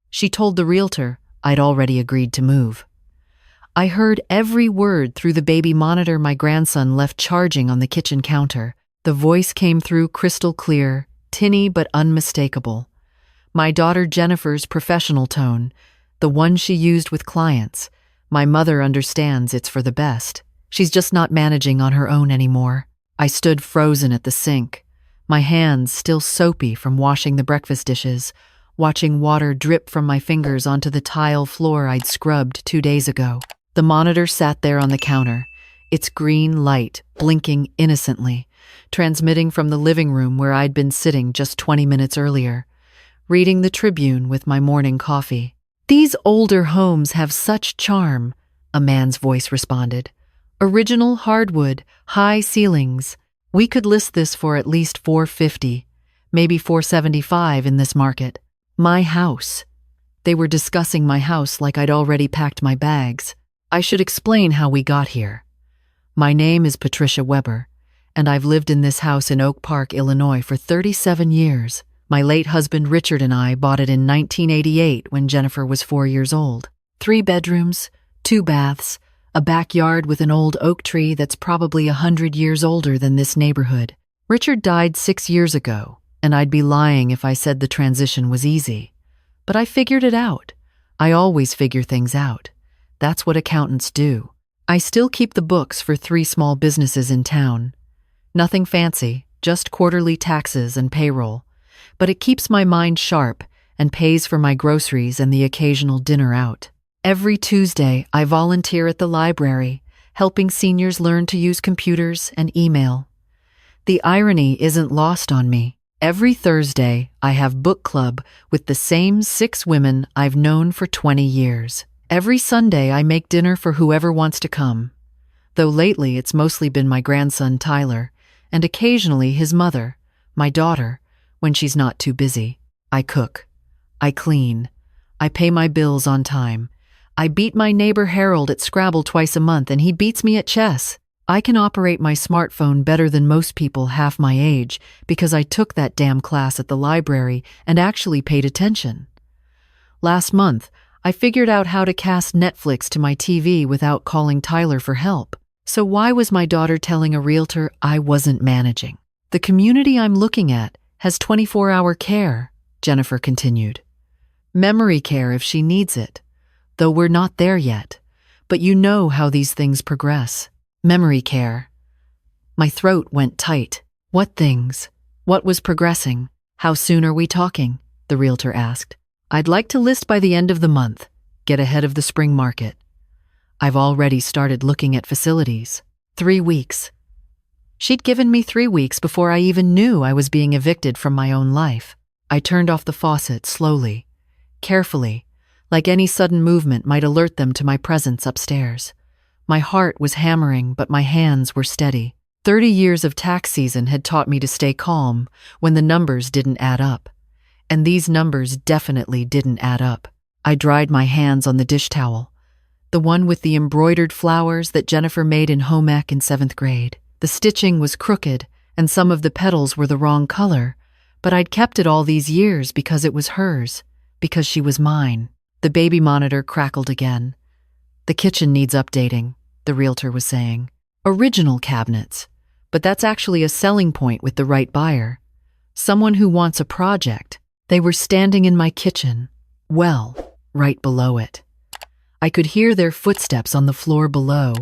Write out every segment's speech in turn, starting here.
She told the realtor I'd already agreed to move. I heard every word through the baby monitor my grandson left charging on the kitchen counter. The voice came through crystal clear, tinny but unmistakable. My daughter Jennifer's professional tone, the one she used with clients. My mother understands it's for the best. She's just not managing on her own anymore. I stood frozen at the sink, my hands still soapy from washing the breakfast dishes, watching water drip from my fingers onto the tile floor I'd scrubbed 2 days ago. The monitor sat there on the counter, its green light blinking innocently, transmitting from the living room where I'd been sitting just 20 minutes earlier, reading the Tribune with my morning coffee. "These older homes have such charm," a man's voice responded. "Original hardwood, high ceilings. We could list this for at least $450, maybe $475 in this market. My house." They were discussing my house like I'd already packed my bags. I should explain how we got here. My name is Patricia Weber, and I've lived in this house in Oak Park, Illinois for 37 years. My late husband Richard and I bought it in 1988 when Jennifer was 4 years old. 3 bedrooms, 2 baths, a backyard with an old oak tree that's probably 100 years older than this neighborhood. Richard died 6 years ago, and I'd be lying if I said the transition was easy. But I figured it out. I always figure things out. That's what accountants do. I still keep the books for 3 small businesses in town. Nothing fancy, just quarterly taxes and payroll. But it keeps my mind sharp and pays for my groceries and the occasional dinner out. Every Tuesday, I volunteer at the library, helping seniors learn to use computers and email. The irony isn't lost on me. Every Thursday, I have book club with the same 6 women I've known for 20 years. Every Sunday, I make dinner for whoever wants to come. Though lately, it's mostly been my grandson, Tyler, and occasionally his mother, my daughter, when she's not too busy. I cook. I clean. I pay my bills on time. I beat my neighbor Harold at Scrabble twice a month, and he beats me at chess. I can operate my smartphone better than most people half my age because I took that damn class at the library and actually paid attention. Last month, I figured out how to cast Netflix to my TV without calling Tyler for help. So why was my daughter telling a realtor I wasn't managing? "The community I'm looking at has 24-hour care," Jennifer continued. "Memory care if she needs it, though we're not there yet. But you know how these things progress. Memory care." My throat went tight. "What things? What was progressing? How soon are we talking?" the realtor asked. "I'd like to list by the end of the month, get ahead of the spring market. I've already started looking at facilities. 3 weeks. She'd given me 3 weeks before I even knew I was being evicted from my own life. I turned off the faucet slowly, carefully, like any sudden movement might alert them to my presence upstairs. My heart was hammering, but my hands were steady. 30 years of tax season had taught me to stay calm when the numbers didn't add up. And these numbers definitely didn't add up. I dried my hands on the dish towel, the one with the embroidered flowers that Jennifer made in home ec in 7th grade. The stitching was crooked, and some of the petals were the wrong color, but I'd kept it all these years because it was hers, because she was mine. The baby monitor crackled again. "The kitchen needs updating," the realtor was saying. "Original cabinets, but that's actually a selling point with the right buyer. Someone who wants a project." They were standing in my kitchen, well, right below it. I could hear their footsteps on the floor below,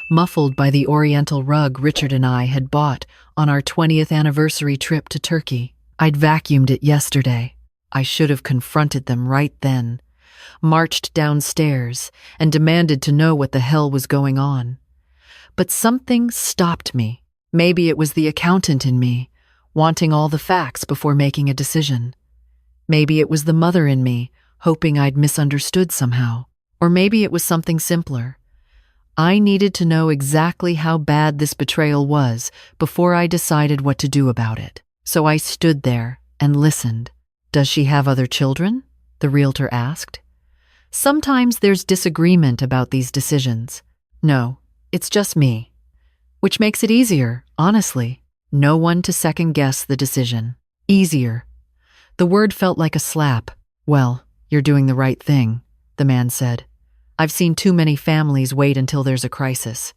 muffled by the oriental rug Richard and I had bought on our 20th anniversary trip to Turkey. I'd vacuumed it yesterday. I should have confronted them right then, marched downstairs, and demanded to know what the hell was going on. But something stopped me. Maybe it was the accountant in me, wanting all the facts before making a decision. Maybe it was the mother in me, hoping I'd misunderstood somehow. Or maybe it was something simpler. I needed to know exactly how bad this betrayal was before I decided what to do about it. So I stood there and listened. "Does she have other children?" the realtor asked. "Sometimes there's disagreement about these decisions. No, it's just me. Which makes it easier, honestly. No one to second-guess the decision. Easier." The word felt like a slap. "Well, You're doing the right thing, the man said. I've seen too many families wait until there's a crisis.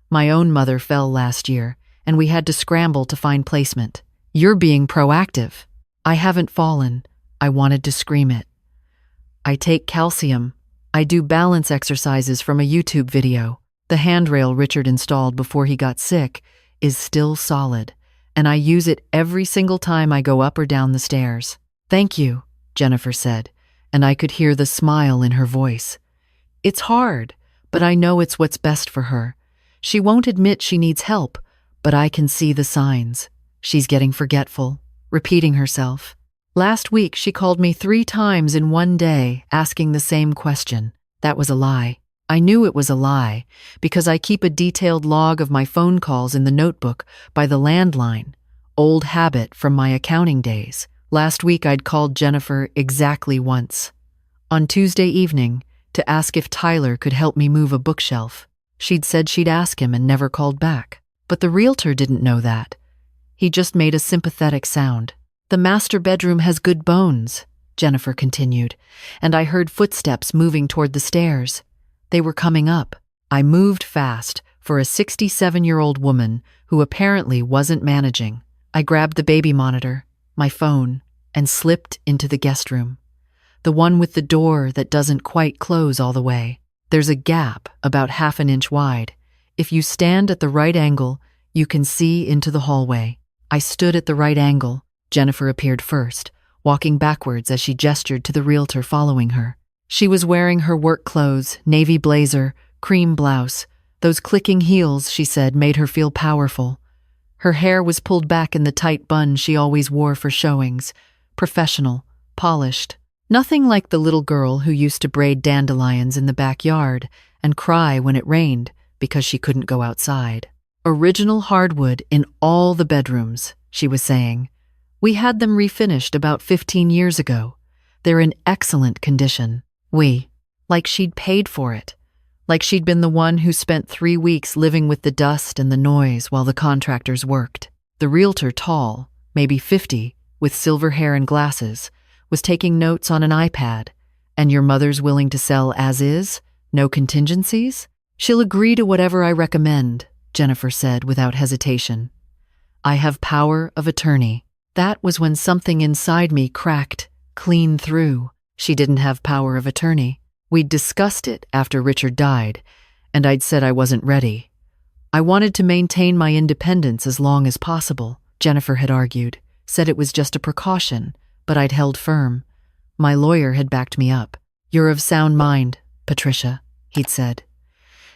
My own mother fell last year, and we had to scramble to find placement. You're being proactive. I haven't fallen. I wanted to scream it. I take calcium. I do balance exercises from a YouTube video. The handrail Richard installed before he got sick is still solid, and I use it every single time I go up or down the stairs. Thank you, Jennifer said, and I could hear the smile in her voice. It's hard, but I know it's what's best for her. She won't admit she needs help, but I can see the signs. She's getting forgetful, repeating herself. Last week, she called me 3 times in one day, asking the same question. That was a lie. I knew it was a lie because I keep a detailed log of my phone calls in the notebook by the landline, old habit from my accounting days. Last week, I'd called Jennifer exactly once. On Tuesday evening, to ask if Tyler could help me move a bookshelf. She'd said she'd ask him and never called back. But the realtor didn't know that. He just made a sympathetic sound. The master bedroom has good bones, Jennifer continued, and I heard footsteps moving toward the stairs. They were coming up. I moved fast for a 67-year-old woman who apparently wasn't managing. I grabbed the baby monitor, my phone, and slipped into the guest room. The one with the door that doesn't quite close all the way. There's a gap about 1/2 inch wide. If you stand at the right angle, you can see into the hallway. I stood at the right angle. Jennifer appeared first, walking backwards as she gestured to the realtor following her. She was wearing her work clothes, navy blazer, cream blouse. Those clicking heels, she said, made her feel powerful. Her hair was pulled back in the tight bun she always wore for showings. Professional, polished. Nothing like the little girl who used to braid dandelions in the backyard and cry when it rained because she couldn't go outside. Original hardwood in all the bedrooms, she was saying. We had them refinished about 15 years ago. They're in excellent condition. Like she'd paid for it. Like she'd been the one who spent 3 weeks living with the dust and the noise while the contractors worked. The realtor, tall, maybe 50, with silver hair and glasses, was taking notes on an iPad. And your mother's willing to sell as is? No contingencies? She'll agree to whatever I recommend, Jennifer said without hesitation. I have power of attorney. That was when something inside me cracked clean through. She didn't have power of attorney. We'd discussed it after Richard died, and I'd said I wasn't ready. I wanted to maintain my independence as long as possible, Jennifer had argued, said it was just a precaution, but I'd held firm. My lawyer had backed me up. You're of sound mind, Patricia, he'd said.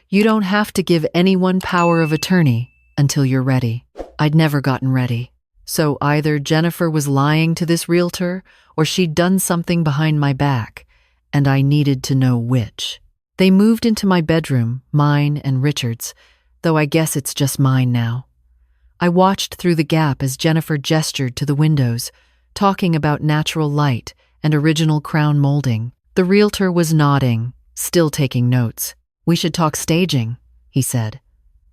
You don't have to give anyone power of attorney until you're ready. I'd never gotten ready. So either Jennifer was lying to this realtor or she'd done something behind my back, and I needed to know which. They moved into my bedroom, mine and Richard's, though I guess it's just mine now. I watched through the gap as Jennifer gestured to the windows, talking about natural light and original crown molding. The realtor was nodding, still taking notes. We should talk staging, he said.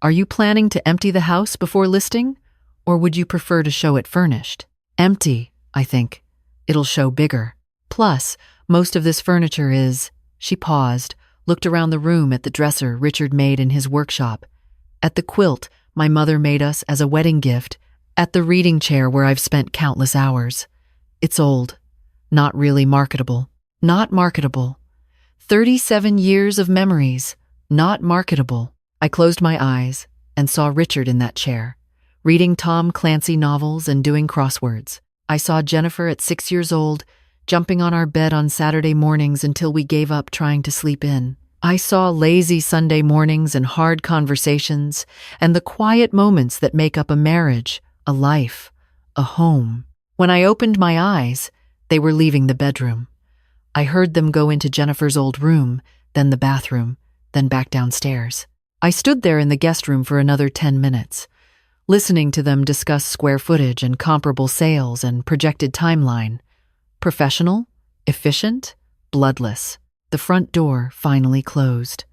Are you planning to empty the house before listing? Or would you prefer to show it furnished? Empty, I think. It'll show bigger. Plus, most of this furniture is... She paused, looked around the room at the dresser Richard made in his workshop, at the quilt my mother made us as a wedding gift, at the reading chair where I've spent countless hours. It's old. Not really marketable. Not marketable. 37 years of memories. Not marketable. I closed my eyes and saw Richard in that chair, reading Tom Clancy novels and doing crosswords. I saw Jennifer at 6 years old, jumping on our bed on Saturday mornings until we gave up trying to sleep in. I saw lazy Sunday mornings and hard conversations and the quiet moments that make up a marriage, a life, a home. When I opened my eyes, they were leaving the bedroom. I heard them go into Jennifer's old room, then the bathroom, then back downstairs. I stood there in the guest room for another 10 minutes, listening to them discuss square footage and comparable sales and projected timeline. Professional, efficient, bloodless. The front door finally closed.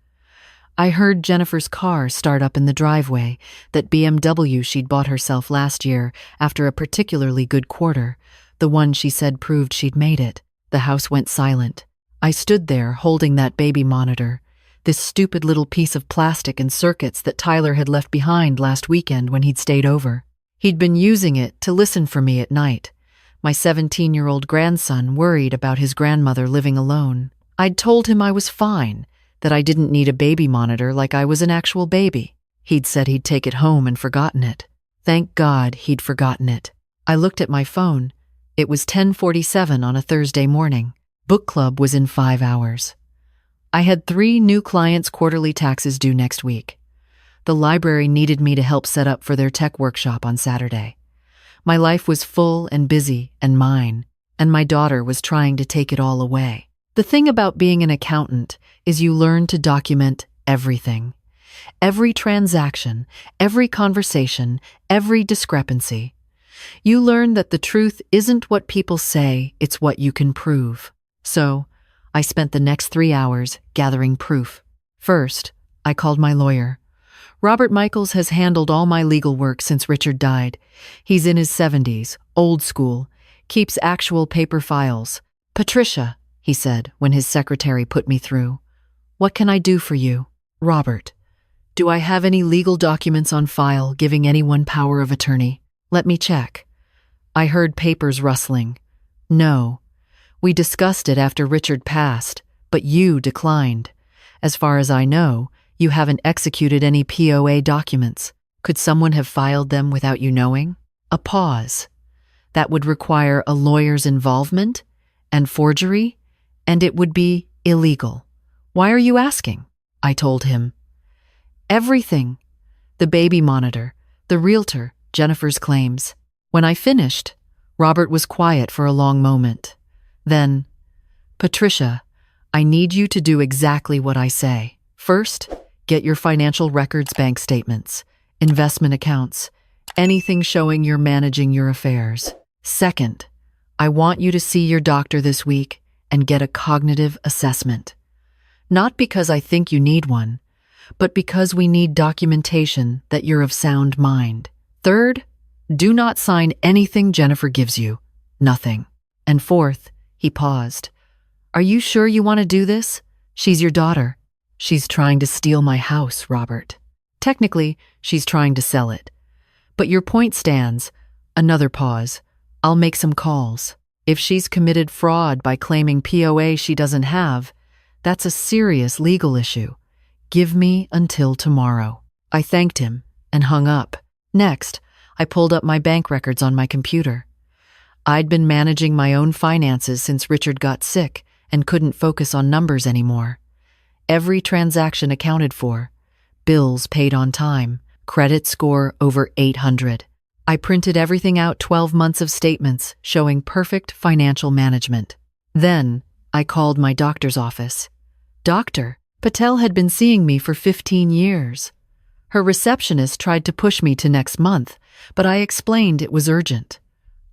I heard Jennifer's car start up in the driveway, that BMW she'd bought herself last year after a particularly good quarter, the one she said proved she'd made it. The house went silent. I stood there holding that baby monitor, this stupid little piece of plastic and circuits that Tyler had left behind last weekend when he'd stayed over. He'd been using it to listen for me at night. My 17-year-old grandson worried about his grandmother living alone. I'd told him I was fine, that I didn't need a baby monitor like I was an actual baby. He'd said he'd take it home and forgotten it. Thank God he'd forgotten it. I looked at my phone. It was 10:47 on a Thursday morning. Book club was in 5 hours. I had 3 new clients' quarterly taxes due next week. The library needed me to help set up for their tech workshop on Saturday. My life was full and busy and mine, and my daughter was trying to take it all away. The thing about being an accountant is you learn to document everything. Every transaction, every conversation, every discrepancy. You learn that the truth isn't what people say, it's what you can prove. So, I spent the next 3 hours gathering proof. First, I called my lawyer. Robert Michaels has handled all my legal work since Richard died. He's in his 70s, old school, keeps actual paper files. "Patricia," he said when his secretary put me through, "what can I do for you?" "Robert, do I have any legal documents on file giving anyone power of attorney? Let me check." I heard papers rustling. "No. We discussed it after Richard passed, but you declined. As far as I know, you haven't executed any POA documents. Could someone have filed them without you knowing?" A pause. That would require a lawyer's involvement and forgery, and it would be illegal. "Why are you asking?" I told him. "Everything. The baby monitor, the Realtor, Jennifer's claims." When I finished, Robert was quiet for a long moment. Then, "Patricia, I need you to do exactly what I say. First, get your financial records, bank statements, investment accounts, anything showing you're managing your affairs. Second, I want you to see your doctor this week and get a cognitive assessment. Not because I think you need one, but because we need documentation that you're of sound mind. Third, do not sign anything Jennifer gives you. Nothing. And fourth," he paused, "are you sure you want to do this? She's your daughter." "She's trying to steal my house, Robert. Technically, she's trying to sell it. But your point stands." Another pause. "I'll make some calls. If she's committed fraud by claiming POA she doesn't have, that's a serious legal issue. Give me until tomorrow." I thanked him and hung up. Next, I pulled up my bank records on my computer. I'd been managing my own finances since Richard got sick and couldn't focus on numbers anymore. Every transaction accounted for. Bills paid on time. Credit score over 800. I printed everything out, 12 months of statements showing perfect financial management. Then, I called my doctor's office. Dr. Patel had been seeing me for 15 years. Her receptionist tried to push me to next month, but I explained it was urgent.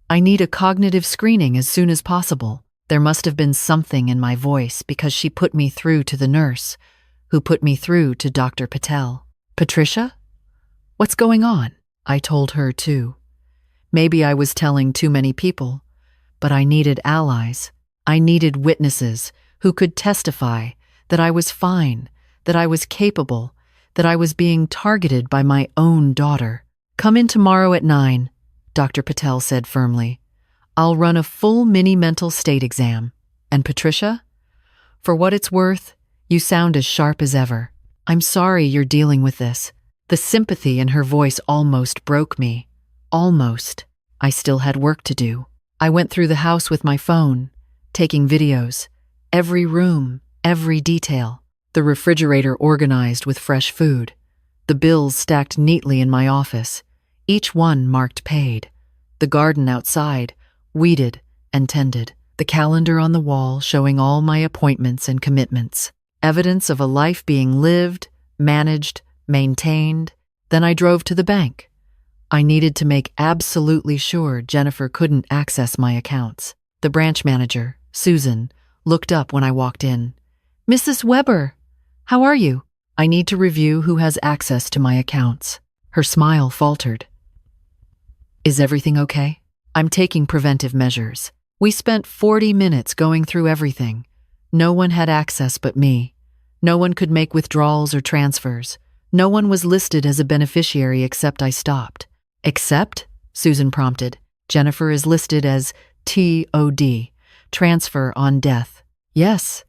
I need a cognitive screening as soon as possible. There must have been something in my voice because she put me through to the nurse, who put me through to Dr. Patel. "Patricia? What's going on?" I told her too. Maybe I was telling too many people, but I needed allies. I needed witnesses who could testify that I was fine, that I was capable, that I was being targeted by my own daughter. "Come in tomorrow at 9, Dr. Patel said firmly. "I'll run a full mini mental state exam. And Patricia, for what it's worth, you sound as sharp as ever. I'm sorry you're dealing with this." The sympathy in her voice almost broke me. Almost. I still had work to do. I went through the house with my phone, taking videos. Every room, every detail. The refrigerator organized with fresh food. The bills stacked neatly in my office, each one marked paid. The garden outside, weeded and tended. The calendar on the wall showing all my appointments and commitments. Evidence of a life being lived, managed, maintained. Then I drove to the bank. I needed to make absolutely sure Jennifer couldn't access my accounts. The branch manager, Susan, looked up when I walked in. "Mrs. Weber, how are you? I need to review who has access to my accounts." Her smile faltered. "Is everything okay?" "I'm taking preventive measures." We spent 40 minutes going through everything. No one had access but me. No one could make withdrawals or transfers. No one was listed as a beneficiary except I stopped. Except? Susan prompted. Jennifer is listed as TOD, transfer on death. Yes,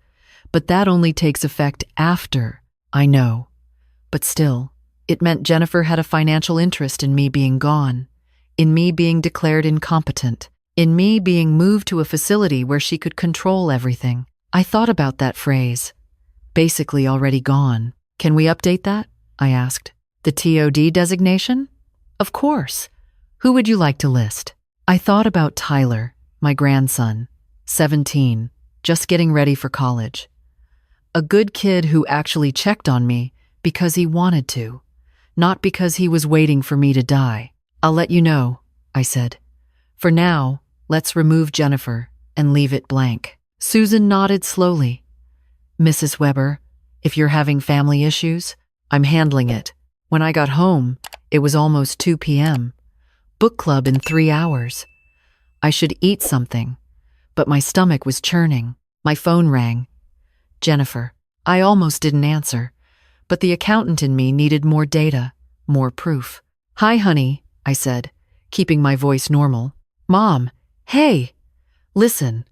but that only takes effect after. I know. But still, it meant Jennifer had a financial interest in me being gone, in me being declared incompetent, in me being moved to a facility where she could control everything. I thought about that phrase. Basically already gone. Can we update that? I asked. The TOD designation? Of course. Who would you like to list? I thought about Tyler, my grandson, 17, just getting ready for college. A good kid who actually checked on me because he wanted to, not because he was waiting for me to die. I'll let you know, I said. For now, let's remove Jennifer and leave it blank. Susan nodded slowly. Mrs. Weber, if you're having family issues, I'm handling it. When I got home, it was almost 2 p.m. Book club in 3 hours. I should eat something, but my stomach was churning. My phone rang. Jennifer. I almost didn't answer, but the accountant in me needed more data, more proof. Hi, honey, I said, keeping my voice normal. Mom, hey! Listen,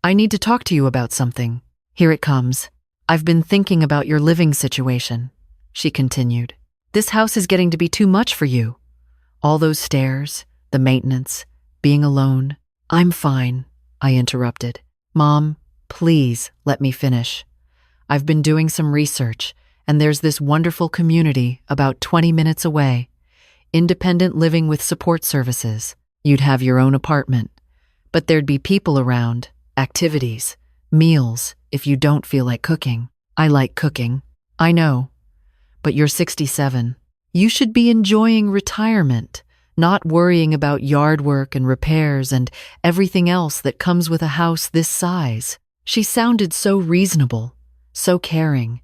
I need to talk to you about something. Here it comes. I've been thinking about your living situation, she continued. This house is getting to be too much for you. All those stairs, the maintenance, being alone. I'm fine, I interrupted. Mom, please let me finish. I've been doing some research, and there's this wonderful community about 20 minutes away. Independent living with support services. You'd have your own apartment, but there'd be people around, activities, meals if you don't feel like cooking. I like cooking. I know. But you're 67. You should be enjoying retirement, not worrying about yard work and repairs and everything else that comes with a house this size. She sounded so reasonable, so caring.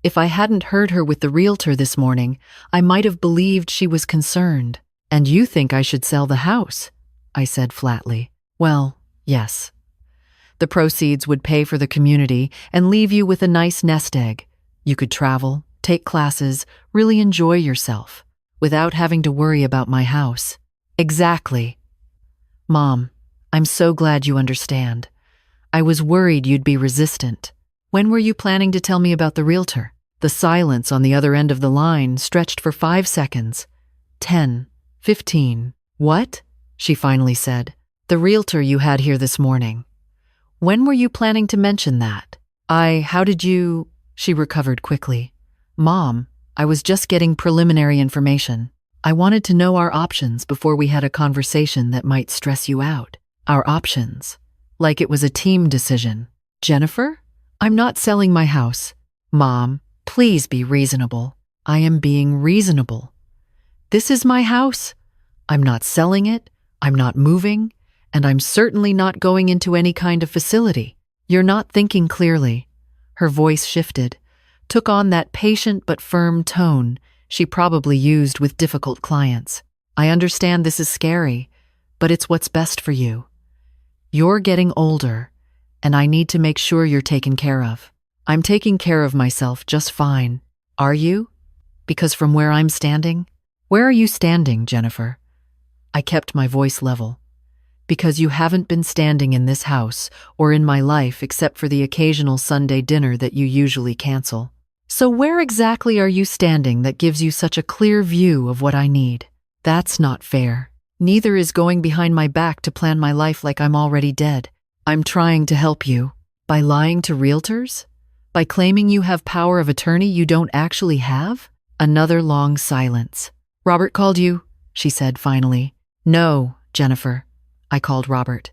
If I hadn't heard her with the realtor this morning, I might have believed she was concerned. And you think I should sell the house? I said flatly. Well, yes. The proceeds would pay for the community and leave you with a nice nest egg. You could travel, take classes, really enjoy yourself, without having to worry about my house. Exactly. Mom, I'm so glad you understand. I was worried you'd be resistant. When were you planning to tell me about the realtor? The silence on the other end of the line stretched for 5 seconds. 10, 15. What? She finally said. The realtor you had here this morning. When were you planning to mention that? How did you? She recovered quickly. Mom, I was just getting preliminary information. I wanted to know our options before we had a conversation that might stress you out. Our options. Like it was a team decision. Jennifer? I'm not selling my house. Mom, please be reasonable. I am being reasonable. This is my house. I'm not selling it. I'm not moving. And I'm certainly not going into any kind of facility. You're not thinking clearly. Her voice shifted, took on that patient but firm tone she probably used with difficult clients. I understand this is scary, but it's what's best for you. You're getting older, and I need to make sure you're taken care of. I'm taking care of myself just fine. Are you? Because from where I'm standing? Where are you standing, Jennifer? I kept my voice level. Because you haven't been standing in this house or in my life except for the occasional Sunday dinner that you usually cancel. So where exactly are you standing that gives you such a clear view of what I need? That's not fair. Neither is going behind my back to plan my life like I'm already dead. I'm trying to help you. By lying to realtors? By claiming you have power of attorney you don't actually have? Another long silence. Robert called you, she said finally. No, Jennifer. I called Robert,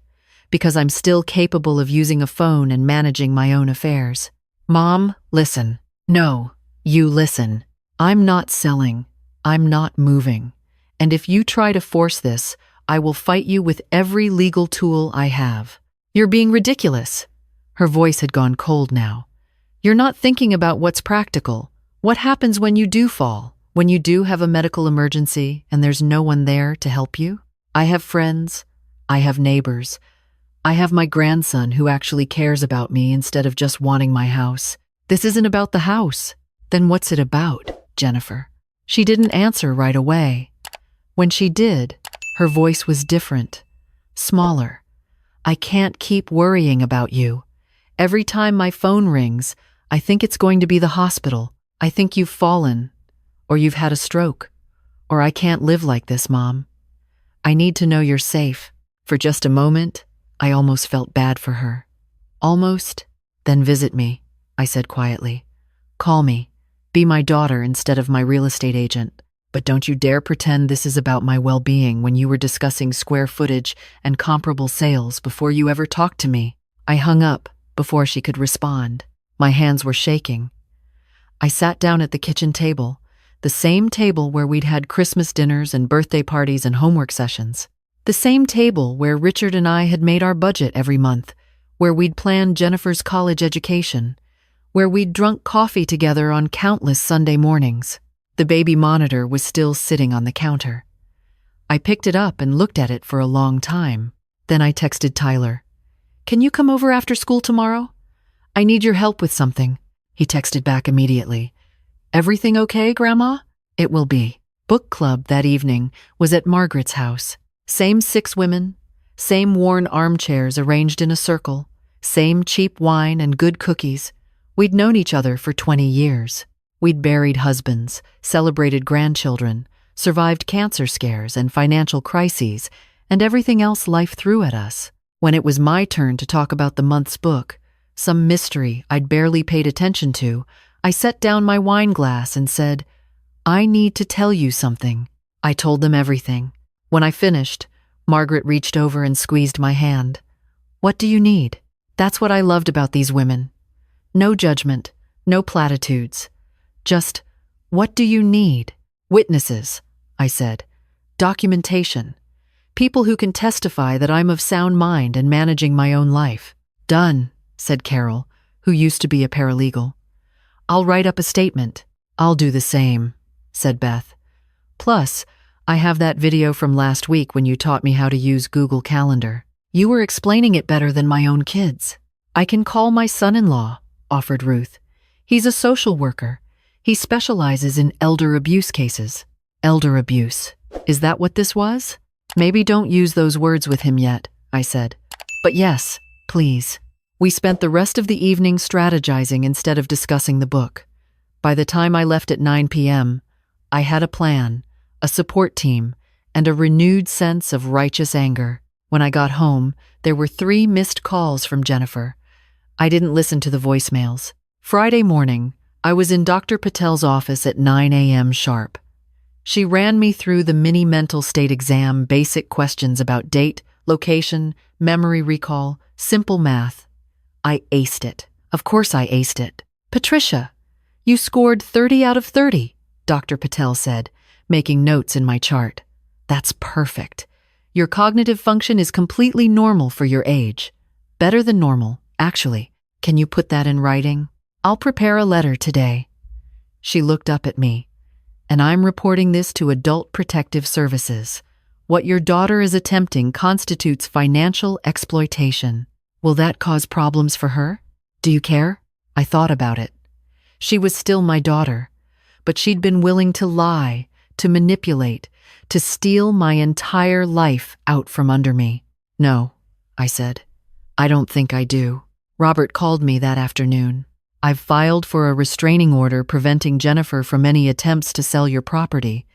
because I'm still capable of using a phone and managing my own affairs. Mom, listen. No, you listen. I'm not selling. I'm not moving. And if you try to force this, I will fight you with every legal tool I have. You're being ridiculous. Her voice had gone cold now. You're not thinking about what's practical. What happens when you do fall? When you do have a medical emergency and there's no one there to help you? I have friends. I have neighbors. I have my grandson who actually cares about me instead of just wanting my house. This isn't about the house. Then what's it about, Jennifer? She didn't answer right away. When she did, her voice was different, smaller. I can't keep worrying about you. Every time my phone rings, I think it's going to be the hospital. I think you've fallen, or you've had a stroke, or I can't live like this, Mom. I need to know you're safe. For just a moment, I almost felt bad for her. Almost? Then visit me, I said quietly. Call me. Be my daughter instead of my real estate agent. But don't you dare pretend this is about my well-being when you were discussing square footage and comparable sales before you ever talked to me. I hung up before she could respond. My hands were shaking. I sat down at the kitchen table, the same table where we'd had Christmas dinners and birthday parties and homework sessions. The same table where Richard and I had made our budget every month, where we'd planned Jennifer's college education, where we'd drunk coffee together on countless Sunday mornings. The baby monitor was still sitting on the counter. I picked it up and looked at it for a long time. Then I texted Tyler. Can you come over after school tomorrow? I need your help with something. He texted back immediately. Everything okay, Grandma? It will be. Book club that evening was at Margaret's house. Same 6 women, same worn armchairs arranged in a circle, same cheap wine and good cookies. We'd known each other for 20 years. We'd buried husbands, celebrated grandchildren, survived cancer scares and financial crises, and everything else life threw at us. When it was my turn to talk about the month's book, some mystery I'd barely paid attention to, I set down my wine glass and said, I need to tell you something. I told them everything. When I finished, Margaret reached over and squeezed my hand. What do you need? That's what I loved about these women. No judgment, no platitudes. Just, what do you need? Witnesses, I said. Documentation. People who can testify that I'm of sound mind and managing my own life. Done, said Carol, who used to be a paralegal. I'll write up a statement. I'll do the same, said Beth. Plus, I have that video from last week when you taught me how to use Google Calendar. You were explaining it better than my own kids. I can call my son-in-law, offered Ruth. He's a social worker. He specializes in elder abuse cases. Elder abuse. Is that what this was? Maybe don't use those words with him yet, I said. But yes, please. We spent the rest of the evening strategizing instead of discussing the book. By the time I left at 9 p.m., I had a plan, a support team, and a renewed sense of righteous anger. When I got home, there were 3 missed calls from Jennifer. I didn't listen to the voicemails. Friday morning, I was in Dr. Patel's office at 9 a.m. sharp. She ran me through the mini mental state exam basic questions about date, location, memory recall, simple math. I aced it. Of course I aced it. Patricia, you scored 30 out of 30, Dr. Patel said, making notes in my chart. That's perfect. Your cognitive function is completely normal for your age. Better than normal, actually. Can you put that in writing? I'll prepare a letter today. She looked up at me. And I'm reporting this to Adult Protective Services. What your daughter is attempting constitutes financial exploitation. Will that cause problems for her? Do you care? I thought about it. She was still my daughter, but she'd been willing to lie, to manipulate, to steal my entire life out from under me. No, I said. I don't think I do. Robert called me that afternoon. I've filed for a restraining order preventing Jennifer from any attempts to sell your property.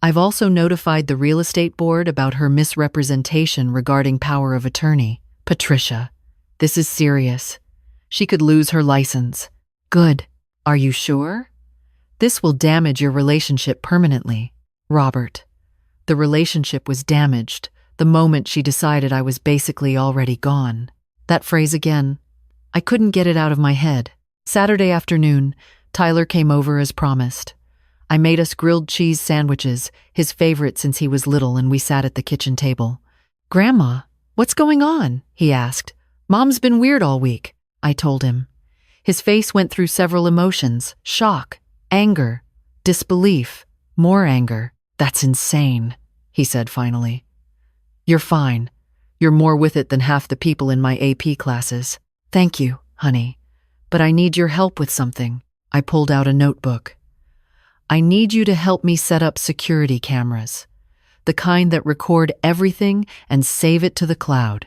I've also notified the real estate board about her misrepresentation regarding power of attorney. Patricia, this is serious. She could lose her license. Good. Are you sure? This will damage your relationship permanently. Robert, the relationship was damaged the moment she decided I was basically already gone. That phrase again. I couldn't get it out of my head. Saturday afternoon, Tyler came over as promised. I made us grilled cheese sandwiches, his favorite since he was little, and we sat at the kitchen table. Grandma, what's going on? He asked. Mom's been weird all week, I told him. His face went through several emotions: shock, anger, disbelief, more anger. That's insane, he said finally. You're fine. You're more with it than half the people in my AP classes. Thank you, honey. But I need your help with something. I pulled out a notebook. I need you to help me set up security cameras, the kind that record everything and save it to the cloud.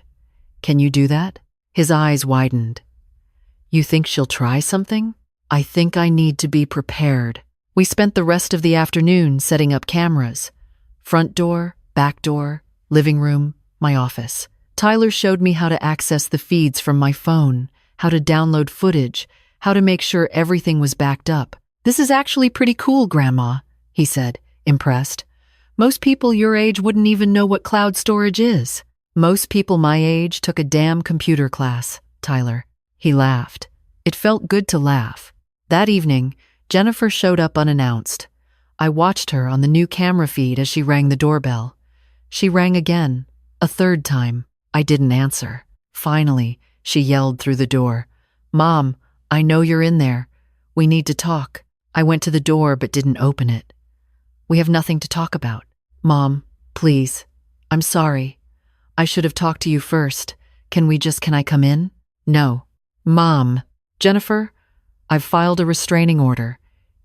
Can you do that? His eyes widened. You think she'll try something? I think I need to be prepared. We spent the rest of the afternoon setting up cameras. Front door, back door, living room, my office. Tyler showed me how to access the feeds from my phone, how to download footage, how to make sure everything was backed up. This is actually pretty cool, Grandma, he said, impressed. Most people your age wouldn't even know what cloud storage is. Most people my age took a damn computer class, Tyler. He laughed. It felt good to laugh. That evening, Jennifer showed up unannounced. I watched her on the new camera feed as she rang the doorbell. She rang again, a third time. I didn't answer. Finally, she yelled through the door. Mom, I know you're in there. We need to talk. I went to the door but didn't open it. We have nothing to talk about. Mom, please. I'm sorry. I should have talked to you first. Can I come in? No. Mom. Jennifer, I've filed a restraining order.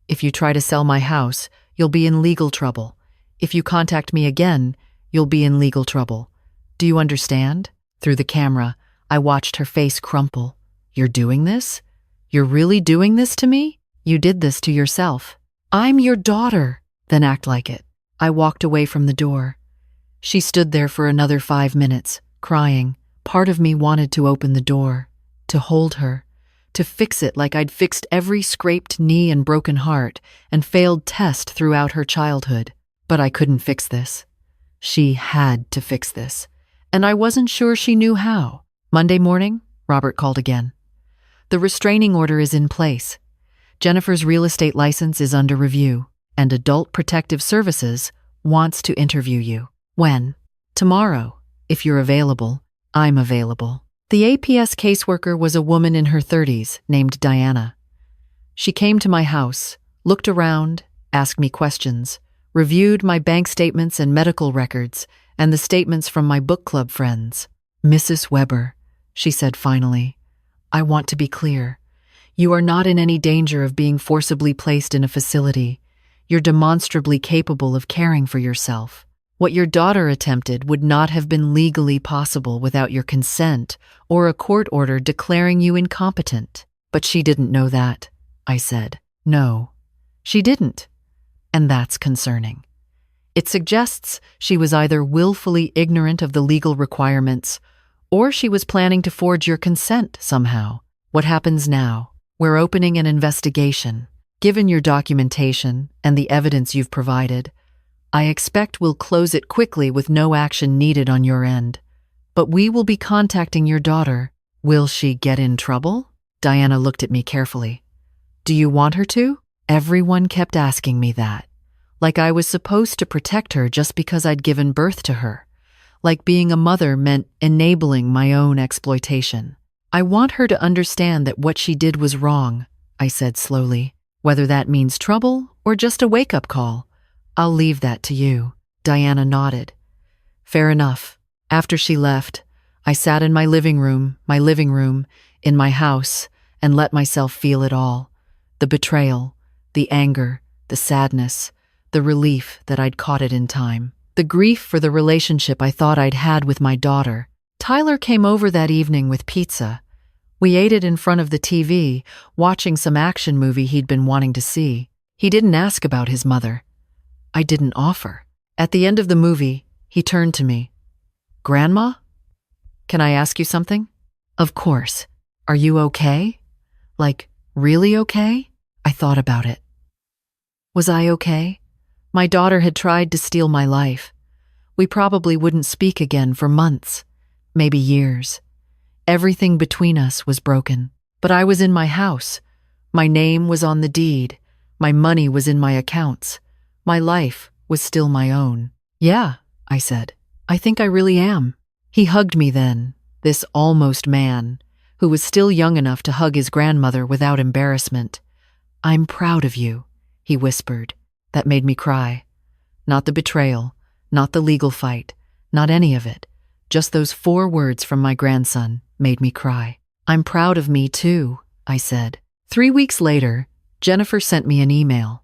If you try to sell my house, you'll be in legal trouble. If you contact me again, you'll be in legal trouble. Do you understand? Through the camera, I watched her face crumple. You're doing this? You're really doing this to me? You did this to yourself. I'm your daughter. Then act like it. I walked away from the door. She stood there for another 5 minutes, crying. Part of me wanted to open the door, to hold her, to fix it like I'd fixed every scraped knee and broken heart and failed test throughout her childhood. But I couldn't fix this. She had to fix this. And I wasn't sure she knew how. Monday morning, Robert called again. The restraining order is in place. Jennifer's real estate license is under review, and Adult Protective Services wants to interview you. When? Tomorrow. If you're available, I'm available. The APS caseworker was a woman in her 30s named Diana. She came to my house, looked around, asked me questions, reviewed my bank statements and medical records, and the statements from my book club friends. Mrs. Weber, she said finally, I want to be clear. You are not in any danger of being forcibly placed in a facility. You're demonstrably capable of caring for yourself. What your daughter attempted would not have been legally possible without your consent or a court order declaring you incompetent. But she didn't know that, I said. No, she didn't. And that's concerning. It suggests she was either willfully ignorant of the legal requirements or she was planning to forge your consent somehow. What happens now? We're opening an investigation. Given your documentation and the evidence you've provided, I expect we'll close it quickly with no action needed on your end. But we will be contacting your daughter. Will she get in trouble? Diana looked at me carefully. Do you want her to? Everyone kept asking me that. Like I was supposed to protect her just because I'd given birth to her. Like being a mother meant enabling my own exploitation. I want her to understand that what she did was wrong, I said slowly. Whether that means trouble or just a wake-up call, I'll leave that to you. Diana nodded. Fair enough. After she left, I sat in my living room, in my house, and let myself feel it all. The betrayal, the anger, the sadness, the relief that I'd caught it in time. The grief for the relationship I thought I'd had with my daughter. Tyler came over that evening with pizza. We ate it in front of the TV, watching some action movie he'd been wanting to see. He didn't ask about his mother. I didn't offer. At the end of the movie, he turned to me. Grandma? Can I ask you something? Of course. Are you okay? Like, really okay? I thought about it. Was I okay? My daughter had tried to steal my life. We probably wouldn't speak again for months, maybe years. Everything between us was broken. But I was in my house. My name was on the deed. My money was in my accounts. My life was still my own. Yeah, I said. I think I really am. He hugged me then, this almost man, who was still young enough to hug his grandmother without embarrassment. I'm proud of you, he whispered. That made me cry. Not the betrayal, not the legal fight, not any of it. Just those 4 words from my grandson made me cry. "I'm proud of me too," I said. 3 weeks later, Jennifer sent me an email.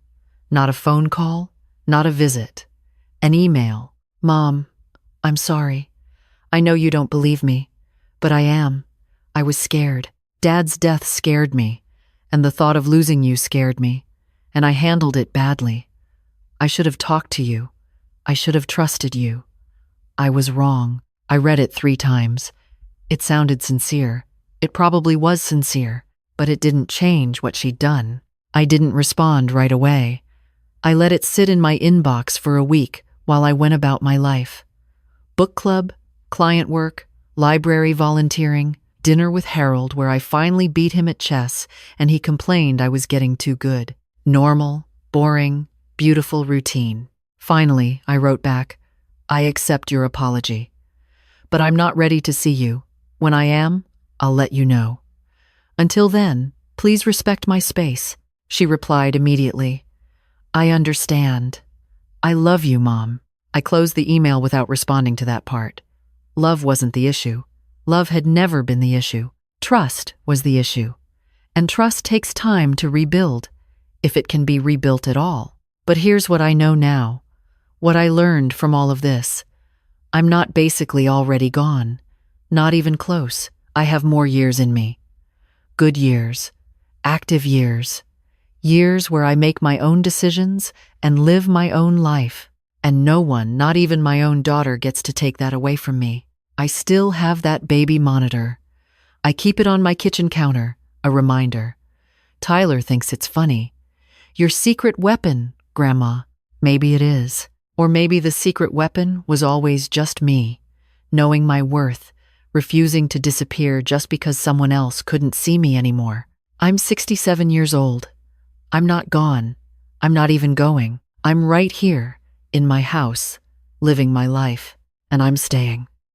Not a phone call, not a visit. An email. "Mom, I'm sorry. I know you don't believe me, but I am. I was scared. Dad's death scared me, and the thought of losing you scared me, and I handled it badly. I should have talked to you. I should have trusted you. I was wrong." I read it 3 times. It sounded sincere. It probably was sincere, but it didn't change what she'd done. I didn't respond right away. I let it sit in my inbox for a week while I went about my life. Book club, client work, library volunteering, dinner with Harold where I finally beat him at chess and he complained I was getting too good. Normal, boring, beautiful routine. Finally, I wrote back, "I accept your apology. But I'm not ready to see you. When I am, I'll let you know. Until then, please respect my space." She replied immediately, "I understand. I love you, Mom." I closed the email without responding to that part. Love wasn't the issue. Love had never been the issue. Trust was the issue. And trust takes time to rebuild, if it can be rebuilt at all. But here's what I know now. What I learned from all of this. I'm not basically already gone. Not even close. I have more years in me. Good years. Active years. Years where I make my own decisions and live my own life. And no one, not even my own daughter, gets to take that away from me. I still have that baby monitor. I keep it on my kitchen counter, a reminder. Tyler thinks it's funny. "Your secret weapon, Grandma." Maybe it is. Or maybe the secret weapon was always just me, knowing my worth, refusing to disappear just because someone else couldn't see me anymore. I'm 67 years old. I'm not gone. I'm not even going. I'm right here, in my house, living my life, and I'm staying.